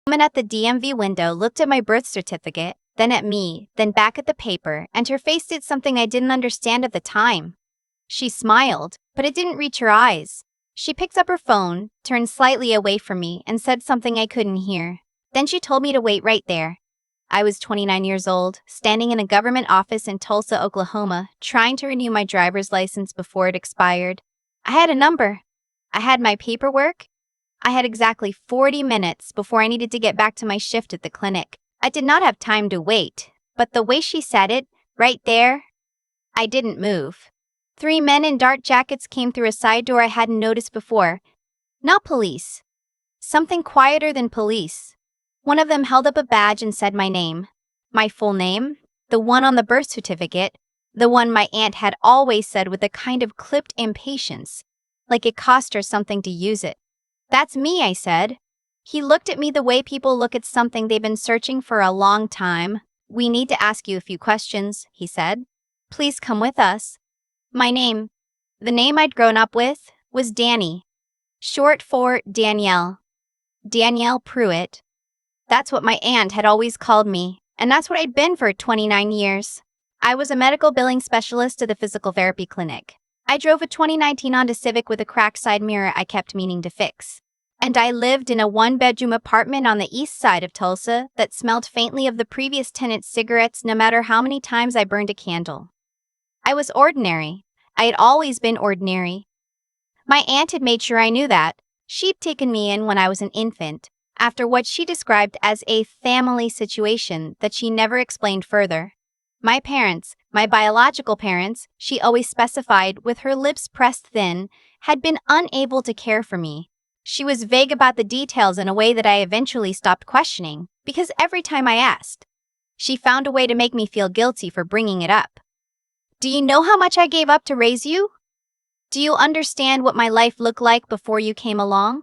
woman at the DMV window looked at my birth certificate, then at me, then back at the paper, and her face did something I didn't understand at the time. She smiled, but it didn't reach her eyes. She picked up her phone, turned slightly away from me, and said something I couldn't hear. Then she told me to wait right there. I was 29 years old, standing in a government office in Tulsa, Oklahoma, trying to renew my driver's license before it expired. I had a number. I had my paperwork. I had exactly 40 minutes before I needed to get back to my shift at the clinic. I did not have time to wait, but the way she said it, right there, I didn't move. 3 men in dark jackets came through a side door I hadn't noticed before. Not police. Something quieter than police. One of them held up a badge and said my name. My full name, the one on the birth certificate, the one my aunt had always said with a kind of clipped impatience, like it cost her something to use it. "That's me," I said. He looked at me the way people look at something they've been searching for a long time. "We need to ask you a few questions," he said. "Please come with us." My name, the name I'd grown up with, was Danny, short for Danielle. Danielle Pruitt. That's what my aunt had always called me, and that's what I'd been for 29 years. I was a medical billing specialist at the physical therapy clinic. I drove a 2019 Honda Civic with a cracked side mirror I kept meaning to fix. And I lived in a one-bedroom apartment on the east side of Tulsa that smelled faintly of the previous tenant's cigarettes no matter how many times I burned a candle. I was ordinary. I had always been ordinary. My aunt had made sure I knew that. She'd taken me in when I was an infant, after what she described as a family situation that she never explained further. My parents, my biological parents, she always specified with her lips pressed thin, had been unable to care for me. She was vague about the details in a way that I eventually stopped questioning, because every time I asked, she found a way to make me feel guilty for bringing it up. "Do you know how much I gave up to raise you? Do you understand what my life looked like before you came along?"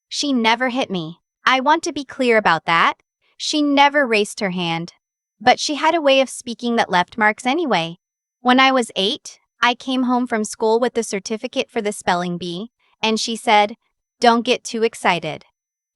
She never hit me. I want to be clear about that. She never raised her hand. But she had a way of speaking that left marks anyway. When I was 8, I came home from school with the certificate for the spelling bee, and she said, "Don't get too excited.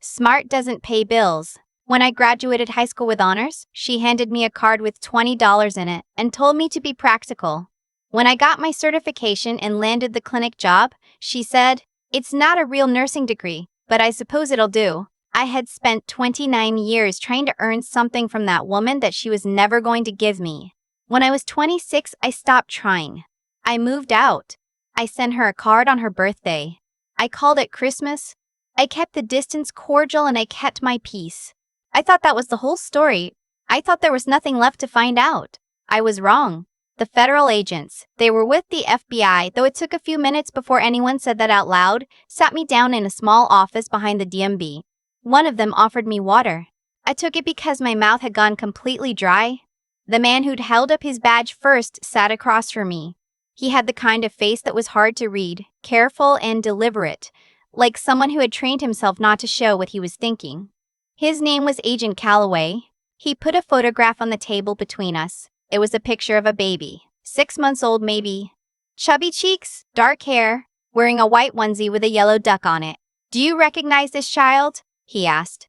Smart doesn't pay bills." When I graduated high school with honors, she handed me a card with $20 in it and told me to be practical. When I got my certification and landed the clinic job, she said, "It's not a real nursing degree, but I suppose it'll do." I had spent 29 years trying to earn something from that woman that she was never going to give me. When I was 26, I stopped trying. I moved out. I sent her a card on her birthday. I called it Christmas. I kept the distance cordial and I kept my peace. I thought that was the whole story. I thought there was nothing left to find out. I was wrong. The federal agents, they were with the FBI, though it took a few minutes before anyone said that out loud, sat me down in a small office behind the DMV. One of them offered me water. I took it because my mouth had gone completely dry. The man who'd held up his badge first sat across from me. He had the kind of face that was hard to read, careful and deliberate, like someone who had trained himself not to show what he was thinking. His name was Agent Calloway. He put a photograph on the table between us. It was a picture of a baby, 6 months old maybe. Chubby cheeks, dark hair, wearing a white onesie with a yellow duck on it. "Do you recognize this child?" he asked.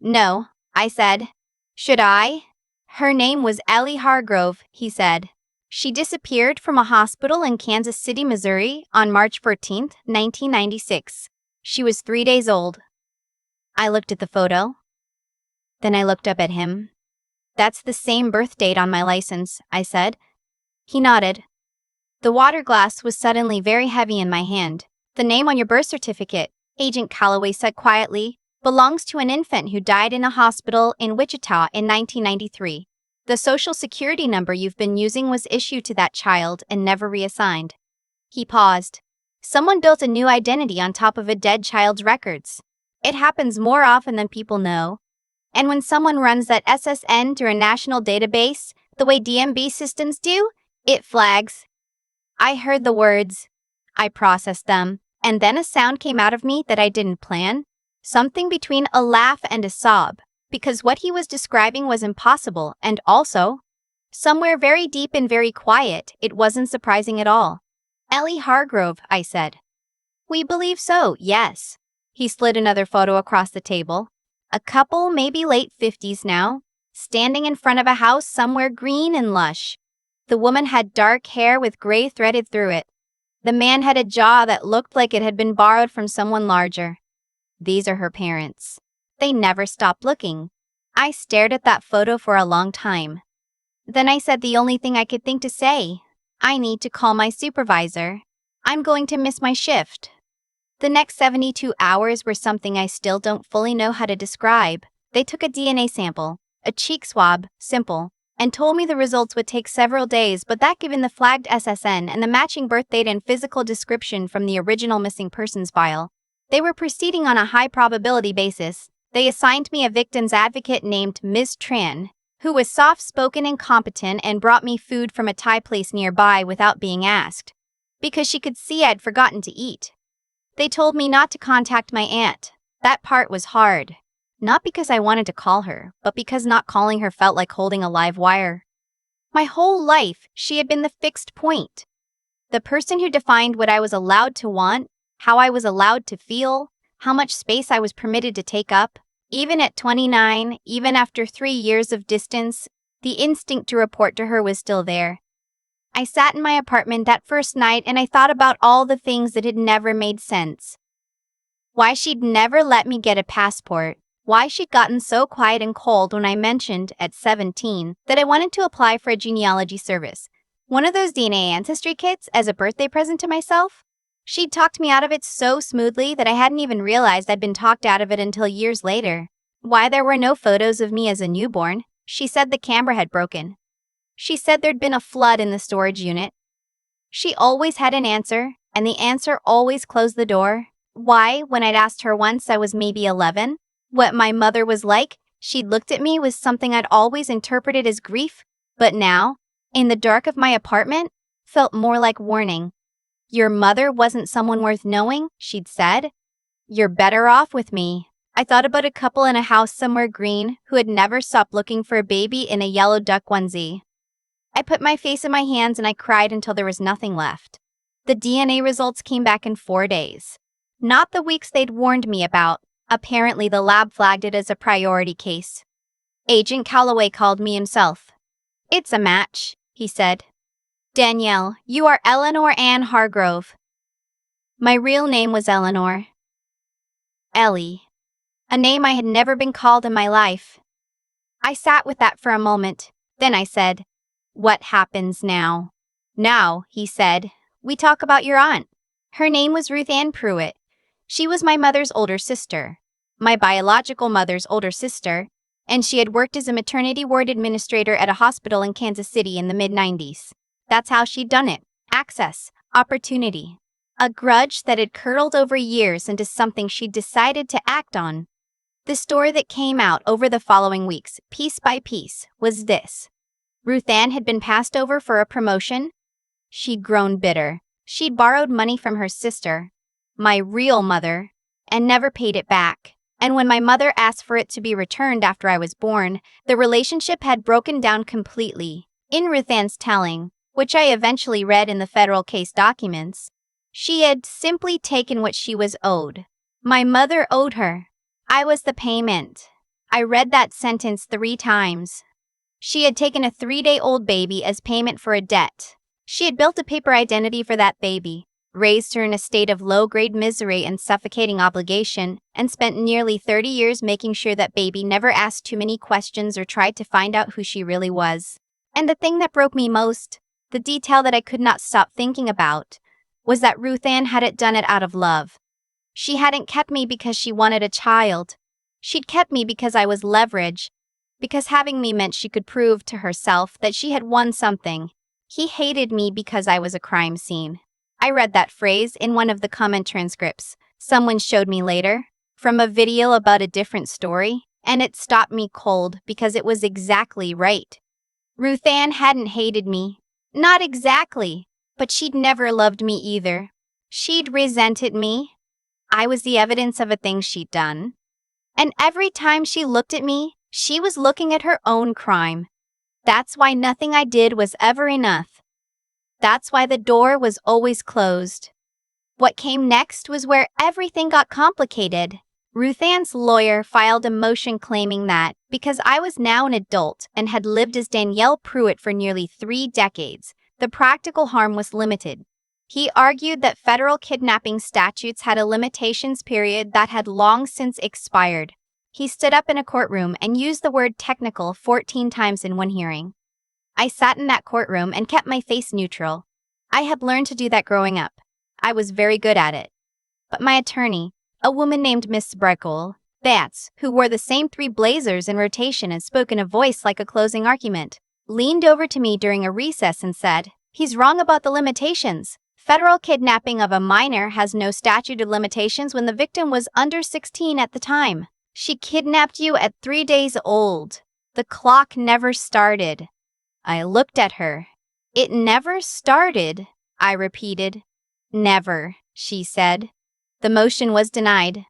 "No," I said. "Should I?" "Her name was Ellie Hargrove," he said. "She disappeared from a hospital in Kansas City, Missouri on March 14, 1996. She was 3 days old." I looked at the photo. Then I looked up at him. "That's the same birth date on my license," I said. He nodded. The water glass was suddenly very heavy in my hand. "The name on your birth certificate," Agent Calloway said quietly, "belongs to an infant who died in a hospital in Wichita in 1993. The social security number you've been using was issued to that child and never reassigned." He paused. "Someone built a new identity on top of a dead child's records. It happens more often than people know. And when someone runs that SSN through a national database, the way DMV systems do, it flags." I heard the words. I processed them, and then a sound came out of me that I didn't plan. Something between a laugh and a sob, because what he was describing was impossible, and also, somewhere very deep and very quiet, it wasn't surprising at all. "Ellie Hargrove," I said. "We believe so, yes." He slid another photo across the table. A couple, maybe late 50s now, standing in front of a house somewhere green and lush. The woman had dark hair with gray threaded through it. The man had a jaw that looked like it had been borrowed from someone larger. These are her parents. They never stopped looking. I stared at that photo for a long time. Then I said the only thing I could think to say. I need to call my supervisor. I'm going to miss my shift. The next 72 hours were something I still don't fully know how to describe. They took a DNA sample, a cheek swab, simple, and told me the results would take several days, but that given the flagged SSN and the matching birth date and physical description from the original missing persons file, they were proceeding on a high probability basis. They assigned me a victim's advocate named Ms. Tran, who was soft-spoken and competent and brought me food from a Thai place nearby without being asked, because she could see I'd forgotten to eat. They told me not to contact my aunt. That part was hard. Not because I wanted to call her, but because not calling her felt like holding a live wire. My whole life, she had been the fixed point. The person who defined what I was allowed to want, how I was allowed to feel, how much space I was permitted to take up. Even at 29, even after 3 years of distance, the instinct to report to her was still there. I sat in my apartment that first night and I thought about all the things that had never made sense. Why she'd never let me get a passport. Why she'd gotten so quiet and cold when I mentioned, at 17, that I wanted to apply for a genealogy service. One of those DNA ancestry kits as a birthday present to myself. She'd talked me out of it so smoothly that I hadn't even realized I'd been talked out of it until years later. Why there were no photos of me as a newborn. She said the camera had broken. She said there'd been a flood in the storage unit. She always had an answer, and the answer always closed the door. Why, when I'd asked her once I was maybe 11, what my mother was like, she'd looked at me with something I'd always interpreted as grief, but now, in the dark of my apartment, felt more like warning. Your mother wasn't someone worth knowing, she'd said. You're better off with me. I thought about a couple in a house somewhere green who had never stopped looking for a baby in a yellow duck onesie. I put my face in my hands and I cried until there was nothing left. The DNA results came back in 4 days. Not the weeks they'd warned me about. Apparently the lab flagged it as a priority case. Agent Calloway called me himself. It's a match, he said. Danielle, you are Eleanor Ann Hargrove. My real name was Eleanor. Ellie. A name I had never been called in my life. I sat with that for a moment. Then I said, "What happens now?" "Now," he said, "we talk about your aunt." Her name was Ruth Ann Pruitt. She was my mother's older sister, my biological mother's older sister, and she had worked as a maternity ward administrator at a hospital in Kansas City in the mid-90s. That's how she'd done it. Access, opportunity. A grudge that had curdled over years into something she'd decided to act on. The story that came out over the following weeks, piece by piece, was this. Ruth Ann had been passed over for a promotion. She'd grown bitter. She'd borrowed money from her sister, my real mother, and never paid it back. And when my mother asked for it to be returned after I was born, the relationship had broken down completely. In Ruth Ann's telling, which I eventually read in the federal case documents, she had simply taken what she was owed. My mother owed her. I was the payment. I read that sentence 3 times. She had taken a 3-day-old baby as payment for a debt. She had built a paper identity for that baby, raised her in a state of low-grade misery and suffocating obligation, and spent nearly 30 years making sure that baby never asked too many questions or tried to find out who she really was. And the thing that broke me most, the detail that I could not stop thinking about, was that Ruth Ann hadn't done it out of love. She hadn't kept me because she wanted a child. She'd kept me because I was leverage, because having me meant she could prove to herself that she had won something. He hated me because I was a crime scene. I read that phrase in one of the comment transcripts someone showed me later, from a video about a different story, and it stopped me cold because it was exactly right. Ruth Ann hadn't hated me. Not exactly, but she'd never loved me either. She'd resented me. I was the evidence of a thing she'd done. And every time she looked at me, she was looking at her own crime. That's why nothing I did was ever enough. That's why the door was always closed. What came next was where everything got complicated. Ruth Ann's lawyer filed a motion claiming that, because I was now an adult and had lived as Danielle Pruitt for nearly 3 decades, the practical harm was limited. He argued that federal kidnapping statutes had a limitations period that had long since expired. He stood up in a courtroom and used the word technical 14 times in one hearing. I sat in that courtroom and kept my face neutral. I had learned to do that growing up. I was very good at it. But my attorney, a woman named Miss Spreckle, who wore the same 3 blazers in rotation and spoke in a voice like a closing argument, leaned over to me during a recess and said, "He's wrong about the limitations. Federal kidnapping of a minor has no statute of limitations when the victim was under 16 at the time. She kidnapped you at 3 days old. The clock never started." I looked at her. "It never started," I repeated. "Never," she said. The motion was denied.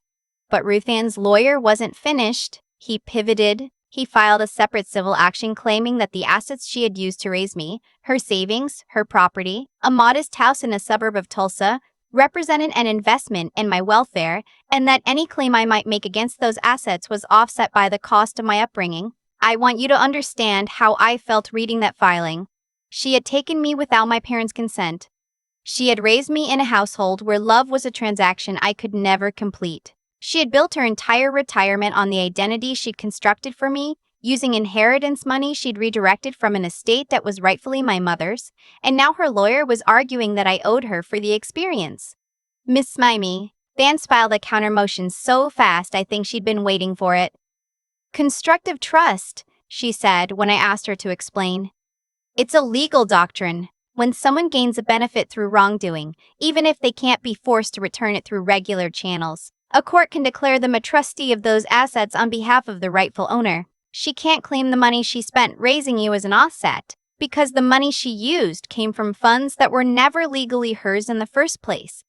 But Ruth Ann's lawyer wasn't finished. He pivoted. He filed a separate civil action claiming that the assets she had used to raise me, her savings, her property, a modest house in a suburb of Tulsa, represented an investment in my welfare, and that any claim I might make against those assets was offset by the cost of my upbringing. I want you to understand how I felt reading that filing. She had taken me without my parents' consent. She had raised me in a household where love was a transaction I could never complete. She had built her entire retirement on the identity she'd constructed for me, using inheritance money she'd redirected from an estate that was rightfully my mother's, and now her lawyer was arguing that I owed her for the experience. Miss Smimey, Vance filed a counter motion so fast I think she'd been waiting for it. "Constructive trust," she said when I asked her to explain. "It's a legal doctrine. When someone gains a benefit through wrongdoing, even if they can't be forced to return it through regular channels, a court can declare them a trustee of those assets on behalf of the rightful owner. She can't claim the money she spent raising you as an offset, because the money she used came from funds that were never legally hers in the first place.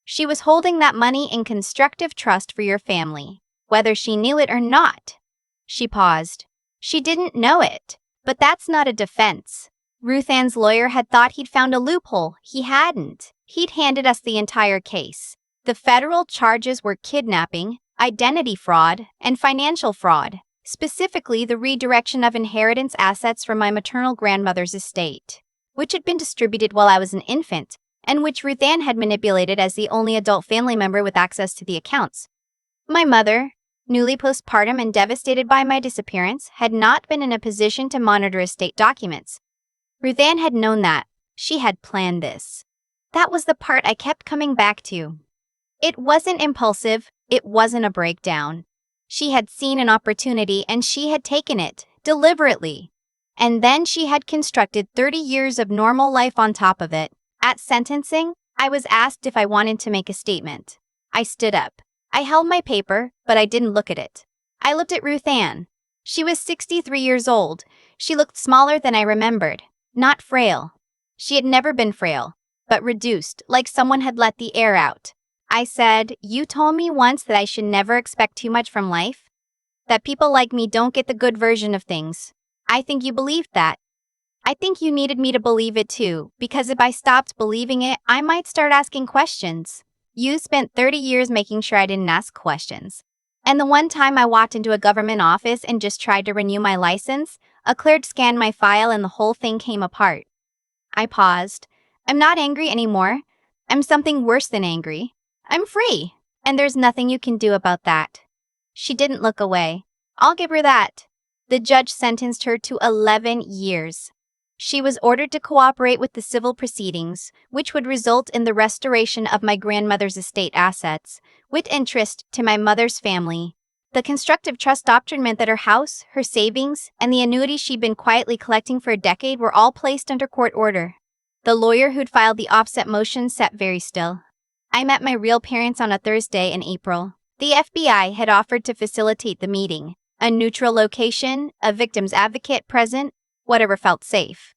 She was holding that money in constructive trust for your family, whether she knew it or not." She paused. "She didn't know it, but that's not a defense." Ruth Ann's lawyer had thought he'd found a loophole. He hadn't. He'd handed us the entire case. The federal charges were kidnapping, identity fraud, and financial fraud, specifically the redirection of inheritance assets from my maternal grandmother's estate, which had been distributed while I was an infant, and which Ruth Ann had manipulated as the only adult family member with access to the accounts. My mother, newly postpartum and devastated by my disappearance, had not been in a position to monitor estate documents. Ruth Ann had known that. She had planned this. That was the part I kept coming back to. It wasn't impulsive. It wasn't a breakdown. She had seen an opportunity and she had taken it, deliberately. And then she had constructed 30 years of normal life on top of it. At sentencing, I was asked if I wanted to make a statement. I stood up. I held my paper, but I didn't look at it. I looked at Ruth Ann. She was 63 years old. She looked smaller than I remembered. Not frail. She had never been frail, but reduced, like someone had let the air out. I said, "You told me once that I should never expect too much from life. That people like me don't get the good version of things. I think you believed that. I think you needed me to believe it too, because if I stopped believing it, I might start asking questions. You spent 30 years making sure I didn't ask questions. And the one time I walked into a government office and just tried to renew my license, a clerk scanned my file and the whole thing came apart." I paused. "I'm not angry anymore. I'm something worse than angry. I'm free, and there's nothing you can do about that." She didn't look away. I'll give her that. The judge sentenced her to 11 years. She was ordered to cooperate with the civil proceedings, which would result in the restoration of my grandmother's estate assets, with interest to my mother's family. The constructive trust doctrine meant that her house, her savings, and the annuity she'd been quietly collecting for a decade were all placed under court order. The lawyer who'd filed the offset motion sat very still. I met my real parents on a Thursday in April. The FBI had offered to facilitate the meeting. A neutral location, a victim's advocate present, whatever felt safe.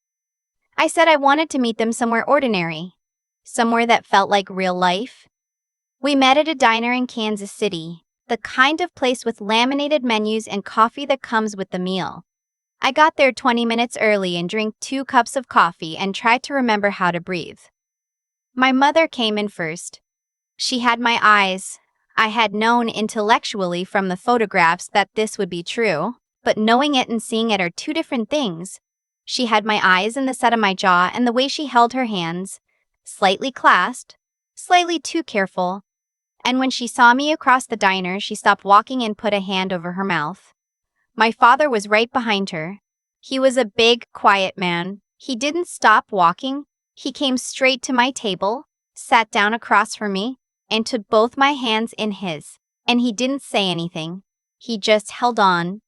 I said I wanted to meet them somewhere ordinary. Somewhere that felt like real life. We met at a diner in Kansas City. The kind of place with laminated menus and coffee that comes with the meal. I got there 20 minutes early and drank 2 cups of coffee and tried to remember how to breathe. My mother came in first. She had my eyes. I had known intellectually from the photographs that this would be true, but knowing it and seeing it are two different things. She had my eyes and the set of my jaw and the way she held her hands, slightly clasped, slightly too careful. And when she saw me across the diner, she stopped walking and put a hand over her mouth. My father was right behind her. He was a big, quiet man. He didn't stop walking. He came straight to my table, sat down across from me, and took both my hands in his. And he didn't say anything. He just held on.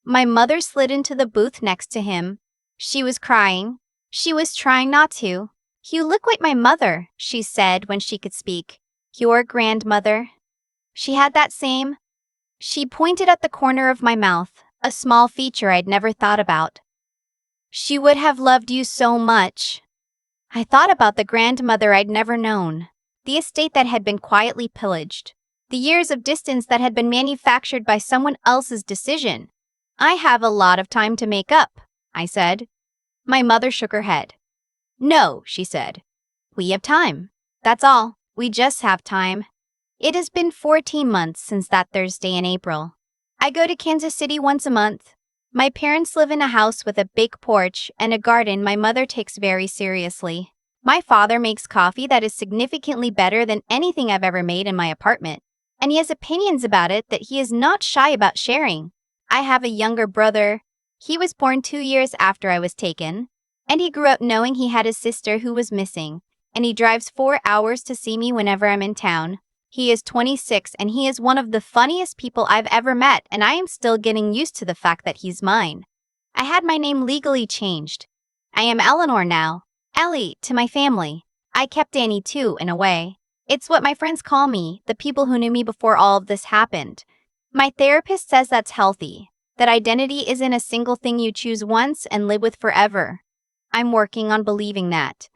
My mother slid into the booth next to him. She was crying. She was trying not to. "You look like my mother," she said when she could speak. "Your grandmother." She had that same. She pointed at the corner of my mouth, a small feature I'd never thought about. "She would have loved you so much." I thought about the grandmother I'd never known, the estate that had been quietly pillaged, the years of distance that had been manufactured by someone else's decision. "I have a lot of time to make up," I said. My mother shook her head. "No," she said. "We have time. That's all. We just have time." It has been 14 months since that Thursday in April. I go to Kansas City once a month. My parents live in a house with a big porch and a garden my mother takes very seriously. My father makes coffee that is significantly better than anything I've ever made in my apartment, and he has opinions about it that he is not shy about sharing. I have a younger brother. He was born 2 years after I was taken, and he grew up knowing he had a sister who was missing, and he drives 4 hours to see me whenever I'm in town. He is 26 and he is one of the funniest people I've ever met, and I am still getting used to the fact that he's mine. I had my name legally changed. I am Eleanor now. Ellie to my family. I kept Annie too, in a way. It's what my friends call me, the people who knew me before all of this happened. My therapist says that's healthy, that identity isn't a single thing you choose once and live with forever. I'm working on believing that.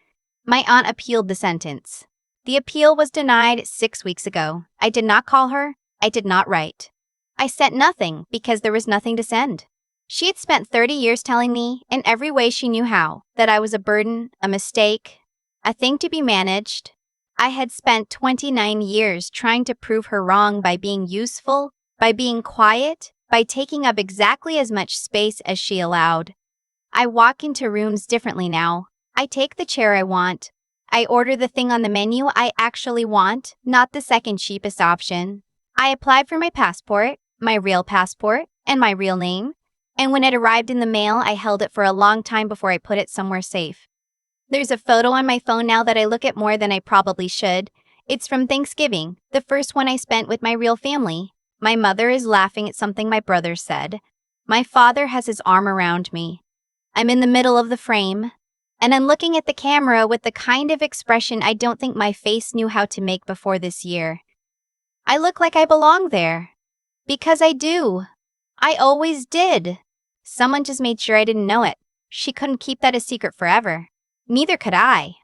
My aunt appealed the sentence. The appeal was denied 6 weeks ago. I did not call her. I did not write. I sent nothing because there was nothing to send. She had spent 30 years telling me, in every way she knew how, that I was a burden, a mistake, a thing to be managed. I had spent 29 years trying to prove her wrong by being useful, by being quiet, by taking up exactly as much space as she allowed. I walk into rooms differently now. I take the chair I want. I order the thing on the menu I actually want, not the second cheapest option. I applied for my passport, my real passport, and my real name, and when it arrived in the mail, I held it for a long time before I put it somewhere safe. There's a photo on my phone now that I look at more than I probably should. It's from Thanksgiving, the first one I spent with my real family. My mother is laughing at something my brother said. My father has his arm around me. I'm in the middle of the frame, and I'm looking at the camera with the kind of expression I don't think my face knew how to make before this year. I look like I belong there. Because I do. I always did. Someone just made sure I didn't know it. She couldn't keep that a secret forever. Neither could I.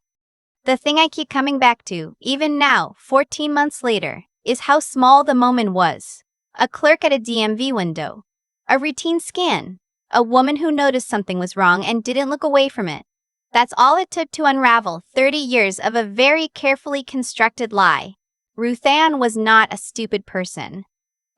The thing I keep coming back to, even now, 14 months later, is how small the moment was. A clerk at a DMV window. A routine scan. A woman who noticed something was wrong and didn't look away from it. That's all it took to unravel 30 years of a very carefully constructed lie. Ruth Ann was not a stupid person.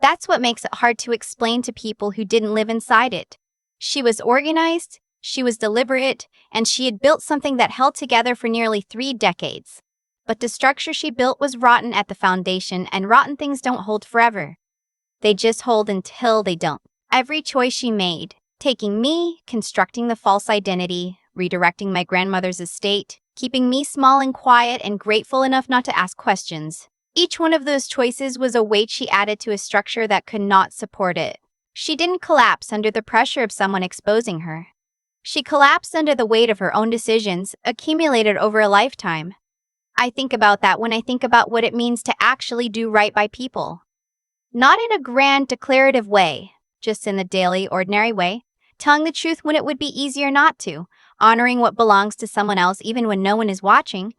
That's what makes it hard to explain to people who didn't live inside it. She was organized, she was deliberate, and she had built something that held together for nearly 3 decades. But the structure she built was rotten at the foundation, and rotten things don't hold forever. They just hold until they don't. Every choice she made, taking me, constructing the false identity, redirecting my grandmother's estate, keeping me small and quiet and grateful enough not to ask questions. Each one of those choices was a weight she added to a structure that could not support it. She didn't collapse under the pressure of someone exposing her. She collapsed under the weight of her own decisions, accumulated over a lifetime. I think about that when I think about what it means to actually do right by people. Not in a grand, declarative way, just in the daily, ordinary way, telling the truth when it would be easier not to, honoring what belongs to someone else even when no one is watching,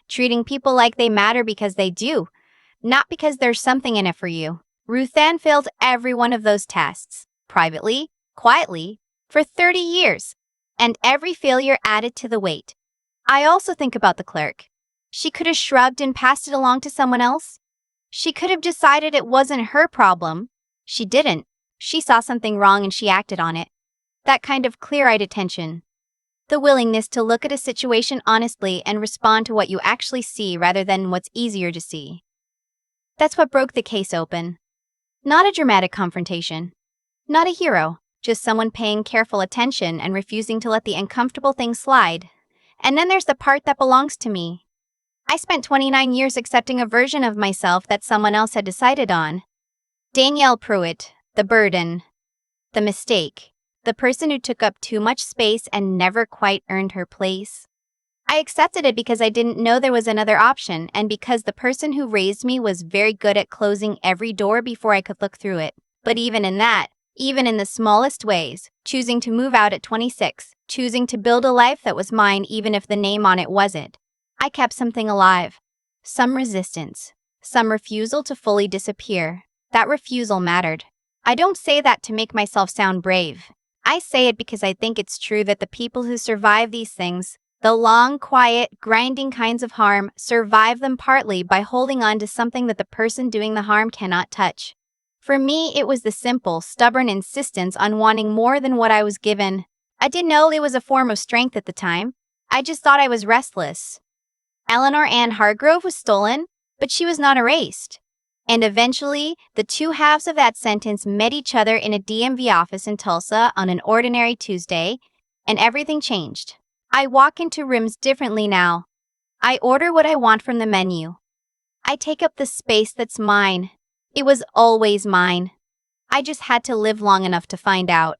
treating people like they matter because they do, not because there's something in it for you. Ruth Ann failed every one of those tests, privately, quietly, for 30 years, and every failure added to the weight. I also think about the clerk. She could have shrugged and passed it along to someone else. She could have decided it wasn't her problem. She didn't. She saw something wrong and she acted on it. That kind of clear-eyed attention. The willingness to look at a situation honestly and respond to what you actually see rather than what's easier to see. That's what broke the case open. Not a dramatic confrontation. Not a hero, just someone paying careful attention and refusing to let the uncomfortable things slide. And then there's the part that belongs to me. I spent 29 years accepting a version of myself that someone else had decided on. Danielle Pruitt, the burden. The mistake. The person who took up too much space and never quite earned her place. I accepted it because I didn't know there was another option and because the person who raised me was very good at closing every door before I could look through it. But even in that, even in the smallest ways, choosing to move out at 26, choosing to build a life that was mine even if the name on it wasn't, I kept something alive. Some resistance. Some refusal to fully disappear. That refusal mattered. I don't say that to make myself sound brave. I say it because I think it's true that the people who survive these things, the long, quiet, grinding kinds of harm, survive them partly by holding on to something that the person doing the harm cannot touch. For me, it was the simple, stubborn insistence on wanting more than what I was given. I didn't know it was a form of strength at the time. I just thought I was restless. Eleanor Ann Hargrove was stolen, but she was not erased. And eventually, the two halves of that sentence met each other in a DMV office in Tulsa on an ordinary Tuesday, and everything changed. I walk into rooms differently now. I order what I want from the menu. I take up the space that's mine. It was always mine. I just had to live long enough to find out.